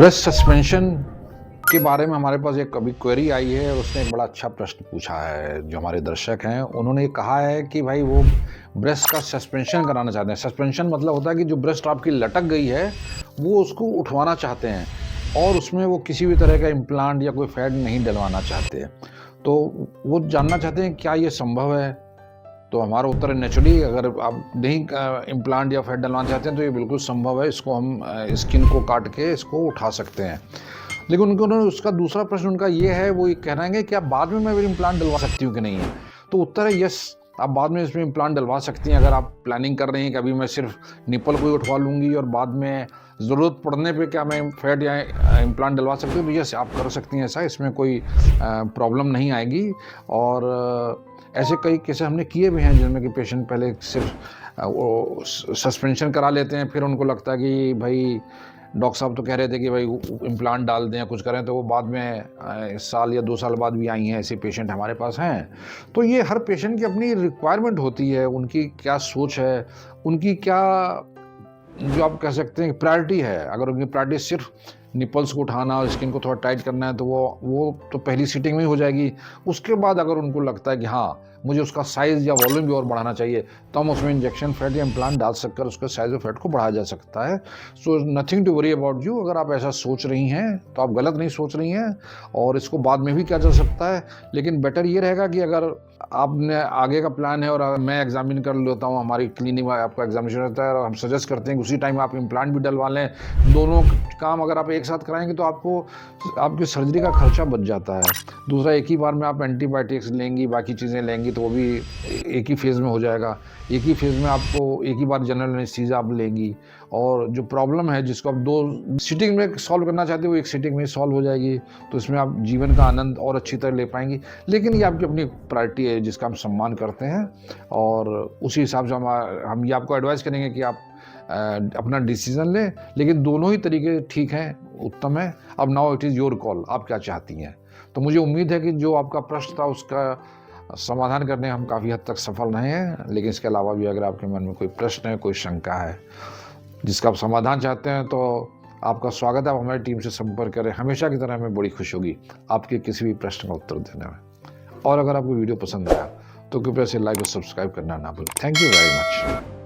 Breast suspension के बारे में हमारे पास एक अभी क्वेरी आई है और उसने एक बड़ा अच्छा प्रश्न पूछा है। जो हमारे दर्शक हैं उन्होंने कहा है कि भाई वो ब्रेस्ट का सस्पेंशन कराना चाहते हैं। सस्पेंशन मतलब होता है कि जो ब्रेस्ट आपकी लटक गई है वो उसको उठवाना चाहते हैं और उसमें वो किसी भी तरह का इम्प्लांट या कोई फैट नहीं डलवाना चाहते। तो वो जानना चाहते हैं क्या ये संभव है। तो हमारा उत्तर है नेचुरली, अगर आप नहीं इम्प्लांट या फैट डलवाना चाहते हैं तो ये बिल्कुल संभव है। इसको हम स्किन को काट के इसको उठा सकते हैं। लेकिन उन्होंने उसका दूसरा प्रश्न उनका ये है, वो ये कह रहे हैं कि आप बाद में मैं इम्प्लांट डलवा सकती हूँ कि नहीं है। तो उत्तर है यस, आप बाद में इसमें इम्प्लांट डलवा सकती हैं। अगर आप प्लानिंग कर रही हैं कि अभी मैं सिर्फ निपल को ही उठवा लूँगी और बाद में ज़रूरत पड़ने पे क्या मैं फैट या इम्प्लांट डलवा सकती हूँ, तो यस आप कर सकती हैं ऐसा, इसमें कोई प्रॉब्लम नहीं आएगी। और ऐसे कई केसेस हमने किए भी हैं जिनमें कि पेशेंट पहले सिर्फ सस्पेंशन करा लेते हैं, फिर उनको लगता है कि भाई डॉक्टर साहब तो कह रहे थे कि भाई इम्प्लांट डाल दें या कुछ करें, तो वो बाद में साल या 2 साल बाद भी आई हैं। ऐसे पेशेंट हमारे पास हैं। तो ये हर पेशेंट की अपनी रिक्वायरमेंट होती है, उनकी क्या सोच है, उनकी क्या जो आप कह सकते हैं प्रायोरिटी है। अगर उनकी प्रायोरिटी सिर्फ निपल्स को उठाना और स्किन को थोड़ा टाइट करना है तो वो तो पहली सीटिंग में ही हो जाएगी। उसके बाद अगर उनको लगता है कि हाँ मुझे उसका साइज़ या वॉल्यूम भी और बढ़ाना चाहिए, तो हम उसमें इंजेक्शन फैट या इम्प्लांट डाल सककर उसका साइज़ और फैट को बढ़ाया जा सकता है। So nothing to worry about you. अगर आप ऐसा सोच रही हैं तो आप गलत नहीं सोच रही हैं, और इसको बाद में भी किया जा सकता है। लेकिन बेटर ये रहेगा कि अगर आपने आगे का प्लान है और अगर मैं एग्जामिन कर लेता हूँ, हमारी क्लिनिक में आपका एग्जामिनेशन रहता है और हम सजेस्ट करते हैं कि उसी टाइम आप इम्प्लांट भी डलवा लें, दोनों काम अगर आप एक साथ कराएंगे तो आपको आपकी सर्जरी का खर्चा बच जाता है। दूसरा, एक ही बार में आप एंटीबायोटिक्स लेंगी, बाकी चीज़ें लेंगी तो वो भी एक ही फेज़ में हो जाएगा। एक ही फेज़ में आपको एक ही बार जनरल एनेस्थीसिया आप लेंगी, और जो प्रॉब्लम है जिसको आप 2 सीटिंग में सॉल्व करना चाहते हो वो एक सीटिंग में सॉल्व हो जाएगी। तो इसमें आप जीवन का आनंद और अच्छी तरह ले पाएंगी। लेकिन ये आपकी अपनी प्रायोरिटी है जिसका हम सम्मान करते हैं, और उसी हिसाब से हम ये आपको एडवाइस करेंगे कि आप अपना डिसीजन लें। लेकिन दोनों ही तरीके ठीक हैं, उत्तम है। अब now it is your call, आप क्या चाहती हैं। तो मुझे उम्मीद है कि जो आपका प्रश्न था उसका समाधान करने हम काफ़ी हद तक सफल रहे हैं। लेकिन इसके अलावा भी अगर आपके मन में कोई प्रश्न है, कोई शंका है जिसका आप समाधान चाहते हैं, तो आपका स्वागत है। आप हमारी टीम से संपर्क करें। हमेशा की तरह हमें बड़ी खुशी होगी आपके किसी भी प्रश्न का उत्तर देने में। और अगर आपको वीडियो पसंद आया तो कृपया से लाइक और सब्सक्राइब करना ना भूलें। Thank you very much.